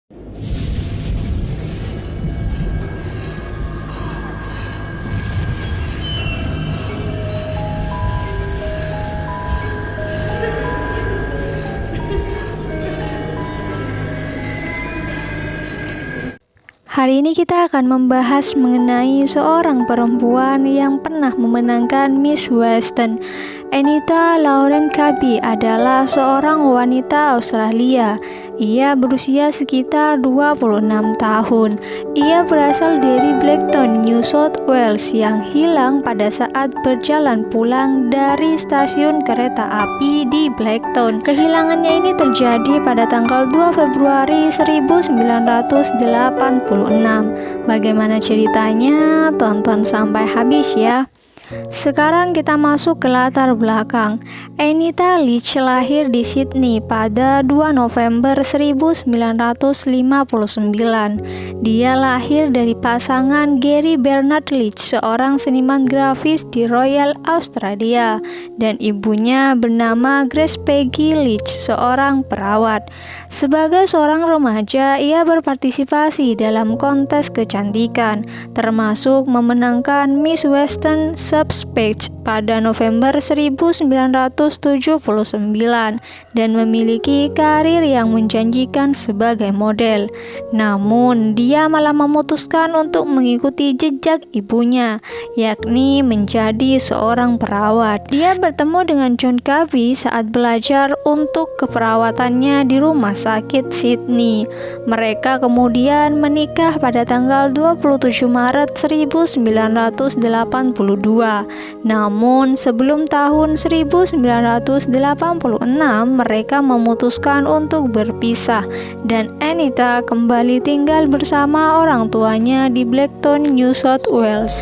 Hari ini kita akan membahas mengenai seorang perempuan yang pernah memenangkan Miss Western. Anita Lauren Kabi adalah seorang wanita Australia. Ia berusia sekitar 26 tahun. Ia berasal dari Blacktown, New South Wales yang hilang pada saat berjalan pulang dari stasiun kereta api di Blacktown. Kehilangannya ini terjadi pada tanggal 2 Februari 1986. Bagaimana ceritanya? Tonton sampai habis ya. Sekarang kita masuk ke latar belakang. Anita Leach lahir di Sydney pada 2 November 1959. Dia lahir dari pasangan Gary Bernard Leach, seorang seniman grafis di Royal Australia, dan ibunya bernama Grace Peggy Leach, seorang perawat. Sebagai seorang remaja, ia berpartisipasi dalam kontes kecantikan, termasuk memenangkan Miss Western Subspecies pada November 1979 dan memiliki karir yang menjanjikan sebagai model. Namun, dia malah memutuskan untuk mengikuti jejak ibunya, yakni menjadi seorang perawat. Dia bertemu dengan John Kabi saat belajar untuk keperawatannya di rumah sakit Sydney. Mereka kemudian menikah pada tanggal 27 Maret 1982. Namun sebelum tahun 1986 mereka memutuskan untuk berpisah dan Anita kembali tinggal bersama orang tuanya di Blacktown, New South Wales.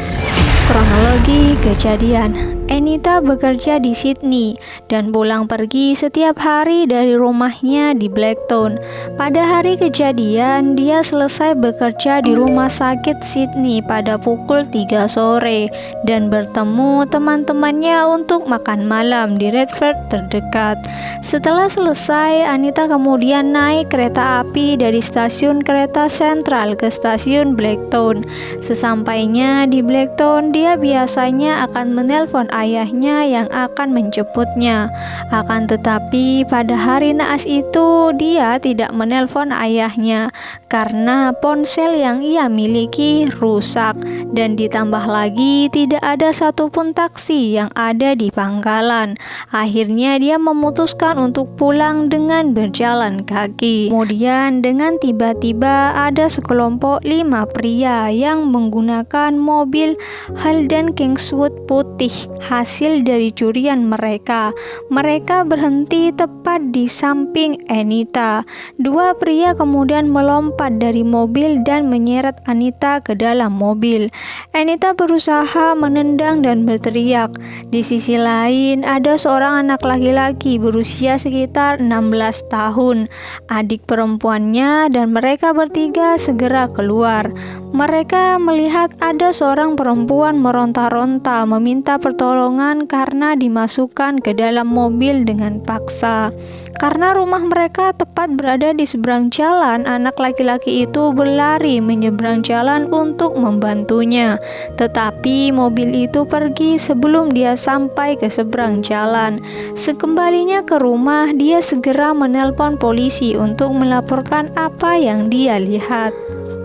Kronologi kejadian. Anita bekerja di Sydney dan pulang pergi setiap hari dari rumahnya di Blacktown. Pada hari kejadian, dia selesai bekerja di rumah sakit Sydney pada pukul 3 sore dan bertemu teman-temannya untuk makan malam di Redfern terdekat. Setelah selesai, Anita kemudian naik kereta api dari stasiun kereta sentral ke stasiun Blacktown. Sesampainya di Blacktown, dia biasanya akan menelpon ayahnya yang akan menjemputnya. Akan tetapi pada hari naas itu dia tidak menelpon ayahnya karena ponsel yang ia miliki rusak dan ditambah lagi tidak ada satupun taksi yang ada di pangkalan. Akhirnya dia memutuskan untuk pulang dengan berjalan kaki. Kemudian dengan tiba-tiba ada sekelompok 5 pria yang menggunakan mobil Holden Kingswood putih hasil dari curian mereka. Mereka berhenti tepat di samping Anita. 2 pria kemudian melompat dari mobil dan menyeret Anita ke dalam mobil. Anita berusaha menendang dan berteriak. Di sisi lain ada seorang anak laki-laki berusia sekitar 16 tahun, adik perempuannya, dan mereka bertiga segera keluar. Mereka melihat ada seorang perempuan meronta-ronta meminta pertolongan karena dimasukkan ke dalam mobil dengan paksa. Karena rumah mereka tepat berada di seberang jalan, anak laki-laki itu berlari menyeberang jalan untuk membantunya. Tetapi mobil itu pergi sebelum dia sampai ke seberang jalan. Sekembalinya ke rumah, dia segera menelpon polisi untuk melaporkan apa yang dia lihat.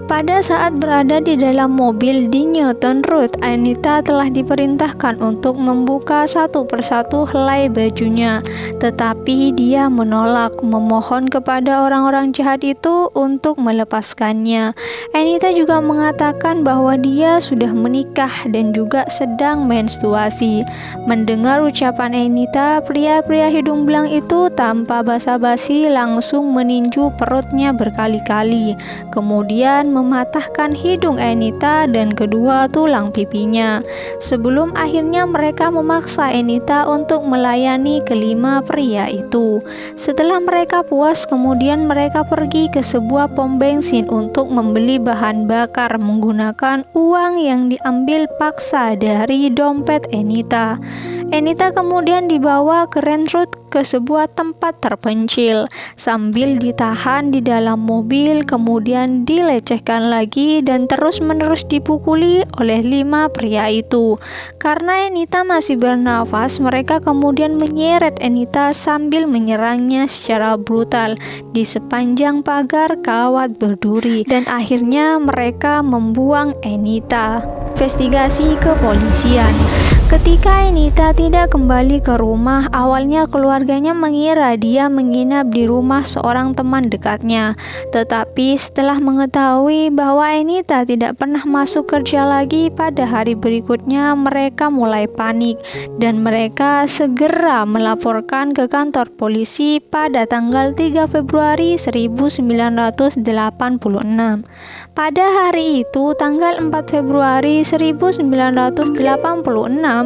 Pada saat berada di dalam mobil di Newton Road, Anita telah diperintahkan untuk membuka satu persatu helai bajunya, tetapi dia menolak, memohon kepada orang-orang jahat itu untuk melepaskannya. Anita juga mengatakan bahwa dia sudah menikah dan juga sedang menstruasi. Mendengar ucapan Anita, pria-pria hidung belang itu tanpa basa-basi langsung meninju perutnya berkali-kali. Kemudian mematahkan hidung Anita dan kedua tulang pipinya. Sebelum akhirnya mereka memaksa Anita untuk melayani kelima pria itu. Setelah mereka puas, kemudian mereka pergi ke sebuah pom bensin untuk membeli bahan bakar menggunakan uang yang diambil paksa dari dompet Anita. Anita kemudian dibawa ke Renrut ke sebuah tempat terpencil sambil ditahan di dalam mobil, kemudian dilecehkan lagi dan terus-menerus dipukuli oleh 5 pria itu. Karena Anita masih bernafas, mereka kemudian menyeret Anita sambil menyerangnya secara brutal di sepanjang pagar kawat berduri, dan akhirnya mereka membuang Anita. Investigasi kepolisian. Ketika Anita tidak kembali ke rumah, awalnya keluarganya mengira dia menginap di rumah seorang teman dekatnya. Tetapi setelah mengetahui bahwa Anita tidak pernah masuk kerja lagi pada hari berikutnya, mereka mulai panik dan mereka segera melaporkan ke kantor polisi pada tanggal 3 Februari 1986. Pada hari itu, tanggal 4 Februari 1986,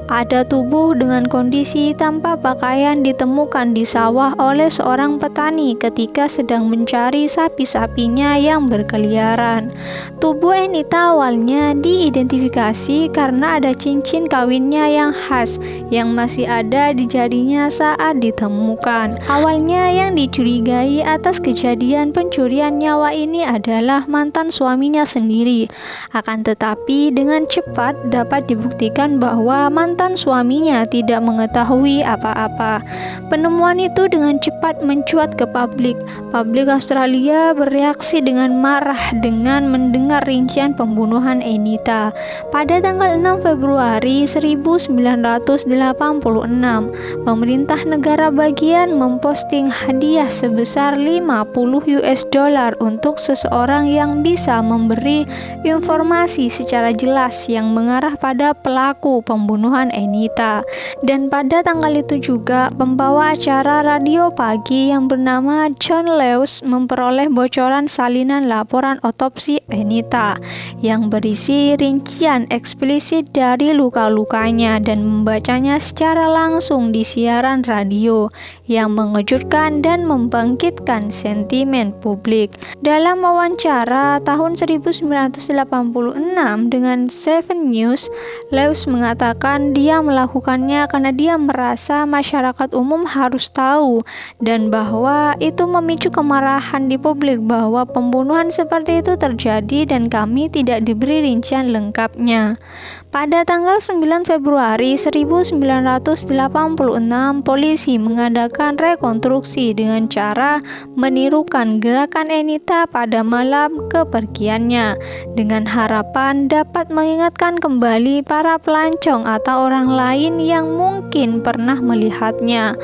ada tubuh dengan kondisi tanpa pakaian ditemukan di sawah oleh seorang petani ketika sedang mencari sapi-sapinya yang berkeliaran. Tubuh Anita awalnya diidentifikasi karena ada cincin kawinnya yang khas yang masih ada di jarinya saat ditemukan. Awalnya yang dicurigai atas kejadian pencurian nyawa ini adalah mantan suaminya sendiri. Akan tetapi dengan cepat dapat dibuktikan bahwa mantan suaminya tidak mengetahui apa-apa. Penemuan itu dengan cepat mencuat ke publik. Publik Australia bereaksi dengan marah dengan mendengar rincian pembunuhan Anita. Pada tanggal 6 Februari 1986, pemerintah negara bagian memposting hadiah sebesar $50 untuk seseorang yang bisa memberi informasi secara jelas yang mengarah pada pelaku pembunuhan Anita. Dan pada tanggal itu juga pembawa acara radio pagi yang bernama John Lewis memperoleh bocoran salinan laporan otopsi Anita yang berisi rincian eksplisit dari luka-lukanya dan membacanya secara langsung di siaran radio yang mengejutkan dan membangkitkan sentimen publik. Dalam wawancara tahun 1986 dengan Seven News, Lewis mengatakan dia melakukannya karena dia merasa masyarakat umum harus tahu dan bahwa itu memicu kemarahan di publik bahwa pembunuhan seperti itu terjadi dan kami tidak diberi rincian lengkapnya. Pada tanggal 9 Februari 1986, polisi mengadakan rekonstruksi dengan cara menirukan gerakan Anita pada malam kepergiannya dengan harapan dapat mengingatkan kembali para pelancong atau orang lain yang mungkin pernah melihatnya.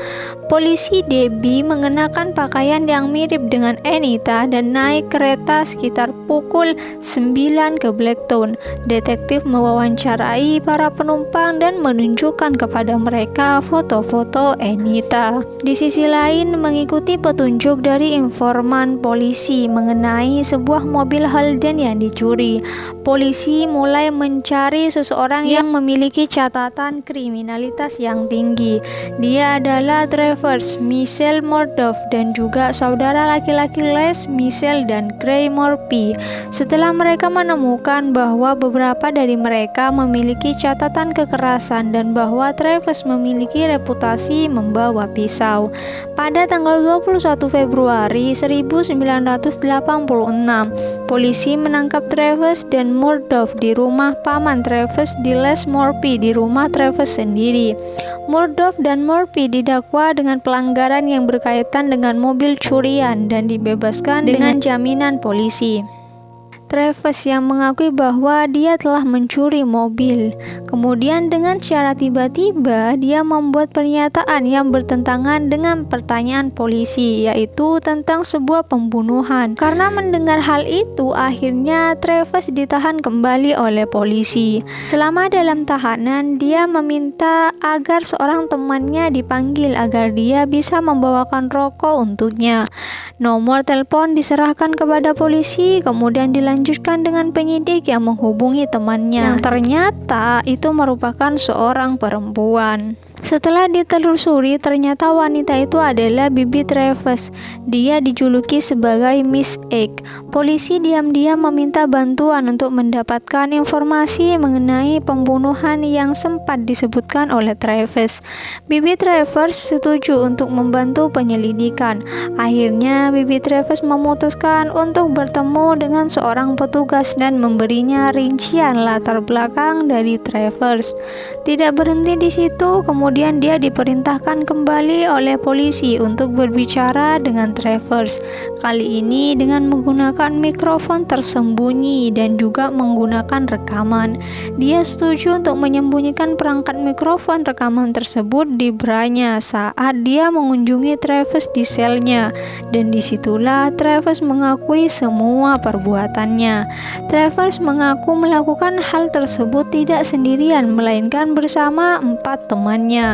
Polisi Debbie mengenakan pakaian yang mirip dengan Anita dan naik kereta sekitar pukul 9 ke Blacktown. Detektif mewawancarai para penumpang dan menunjukkan kepada mereka foto-foto Anita. Di sisi lain, mengikuti petunjuk dari informan polisi mengenai sebuah mobil Holden yang dicuri, polisi mulai mencari seseorang yang memiliki catatan kriminalitas yang tinggi. Dia adalah Travers Michael Murdoch dan juga saudara laki-laki Les, Michelle, dan Gray Morphy. Setelah mereka menemukan bahwa beberapa dari mereka memiliki catatan kekerasan dan bahwa Travis memiliki reputasi membawa pisau. Pada tanggal 21 Februari 1986, polisi menangkap Travis dan Murdoch di rumah paman Travis di Les Morphy di rumah Travis sendiri. Murdoch dan Morphy didakwa dengan pelanggaran yang berkaitan dengan mobil curian dan dibebaskan dengan jaminan polisi. Travis yang mengakui bahwa dia telah mencuri mobil. Kemudian dengan secara tiba-tiba dia membuat pernyataan yang bertentangan dengan pertanyaan polisi, yaitu tentang sebuah pembunuhan. Karena mendengar hal itu, akhirnya Travis ditahan kembali oleh polisi. Selama dalam tahanan, dia meminta agar seorang temannya dipanggil agar dia bisa membawakan rokok untuknya. Nomor telepon diserahkan kepada polisi, kemudian dilanjutkan dengan penyidik yang menghubungi temannya. Ternyata itu merupakan seorang perempuan. Setelah ditelusuri, ternyata wanita itu adalah Bibi Travis. Dia dijuluki sebagai Miss Egg. Polisi diam-diam meminta bantuan untuk mendapatkan informasi mengenai pembunuhan yang sempat disebutkan oleh Travis. Bibi Travis setuju untuk membantu penyelidikan. Akhirnya, Bibi Travis memutuskan untuk bertemu dengan seorang petugas dan memberinya rincian latar belakang dari Travis. Tidak berhenti di situ, kemudian dia diperintahkan kembali oleh polisi untuk berbicara dengan Travis. Kali ini dengan menggunakan mikrofon tersembunyi dan juga menggunakan rekaman. Dia setuju untuk menyembunyikan perangkat mikrofon rekaman tersebut di branya saat dia mengunjungi Travis di selnya, dan disitulah Travis mengakui semua perbuatannya. Travis mengaku melakukan hal tersebut tidak sendirian, melainkan bersama 4 temannya.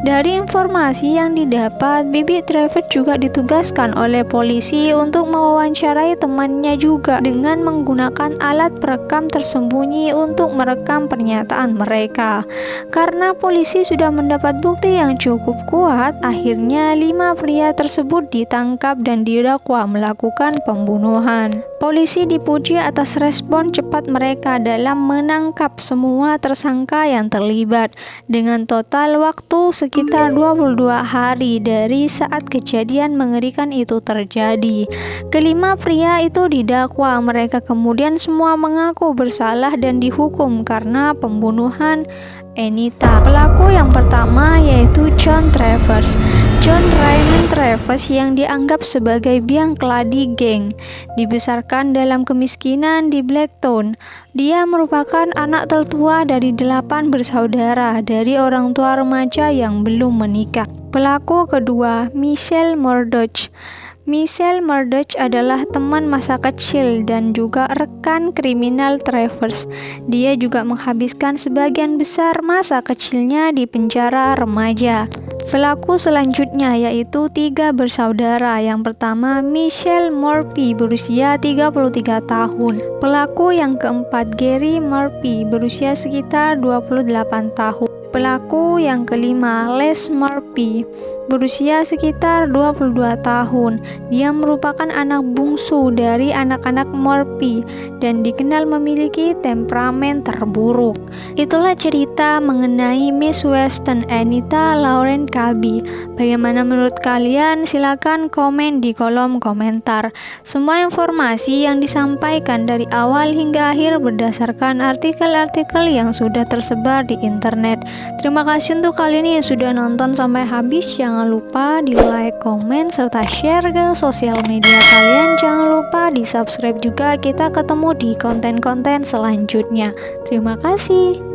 Dari informasi yang didapat, Bibi Travis juga ditugaskan oleh polisi untuk mewawancarai temannya juga dengan menggunakan alat perekam tersembunyi untuk merekam pernyataan mereka. Karena polisi sudah mendapat bukti yang cukup kuat, akhirnya 5 pria tersebut ditangkap dan didakwa melakukan pembunuhan. Polisi dipuji atas respon cepat mereka dalam menangkap semua tersangka yang terlibat, dengan total waktu sekitar 22 hari dari saat kejadian mengerikan itu terjadi. Kelima pria itu didakwa, mereka kemudian semua mengaku bersalah dan dihukum karena pembunuhan Anita. Pelaku yang pertama yaitu John Travis. John Raymond Travis yang dianggap sebagai biang keladi geng, dibesarkan dalam kemiskinan di Blacktown. Dia merupakan anak tertua dari 8 bersaudara dari orang tua remaja yang belum menikah. Pelaku kedua, Michelle Murdoch. Michelle Murdoch adalah teman masa kecil dan juga rekan kriminal Travis. Dia juga menghabiskan sebagian besar masa kecilnya di penjara remaja. Pelaku selanjutnya yaitu 3 bersaudara. Yang pertama, Michelle Murphy berusia 33 tahun. Pelaku yang keempat, Gary Murphy berusia sekitar 28 tahun. Pelaku yang kelima, Les Murphy berusia sekitar 22 tahun. Dia merupakan anak bungsu dari anak-anak Murphy dan dikenal memiliki temperamen terburuk. Itulah cerita mengenai Miss Weston Anita Lauren Kabi. Bagaimana menurut kalian? Silakan komen di kolom komentar. Semua informasi yang disampaikan dari awal hingga akhir berdasarkan artikel-artikel yang sudah tersebar di internet. Terima kasih untuk kalian yang sudah nonton sampai habis. Jangan lupa di like, komen, serta share ke sosial media kalian. Jangan lupa di subscribe juga. Kita ketemu di konten-konten selanjutnya. Terima kasih.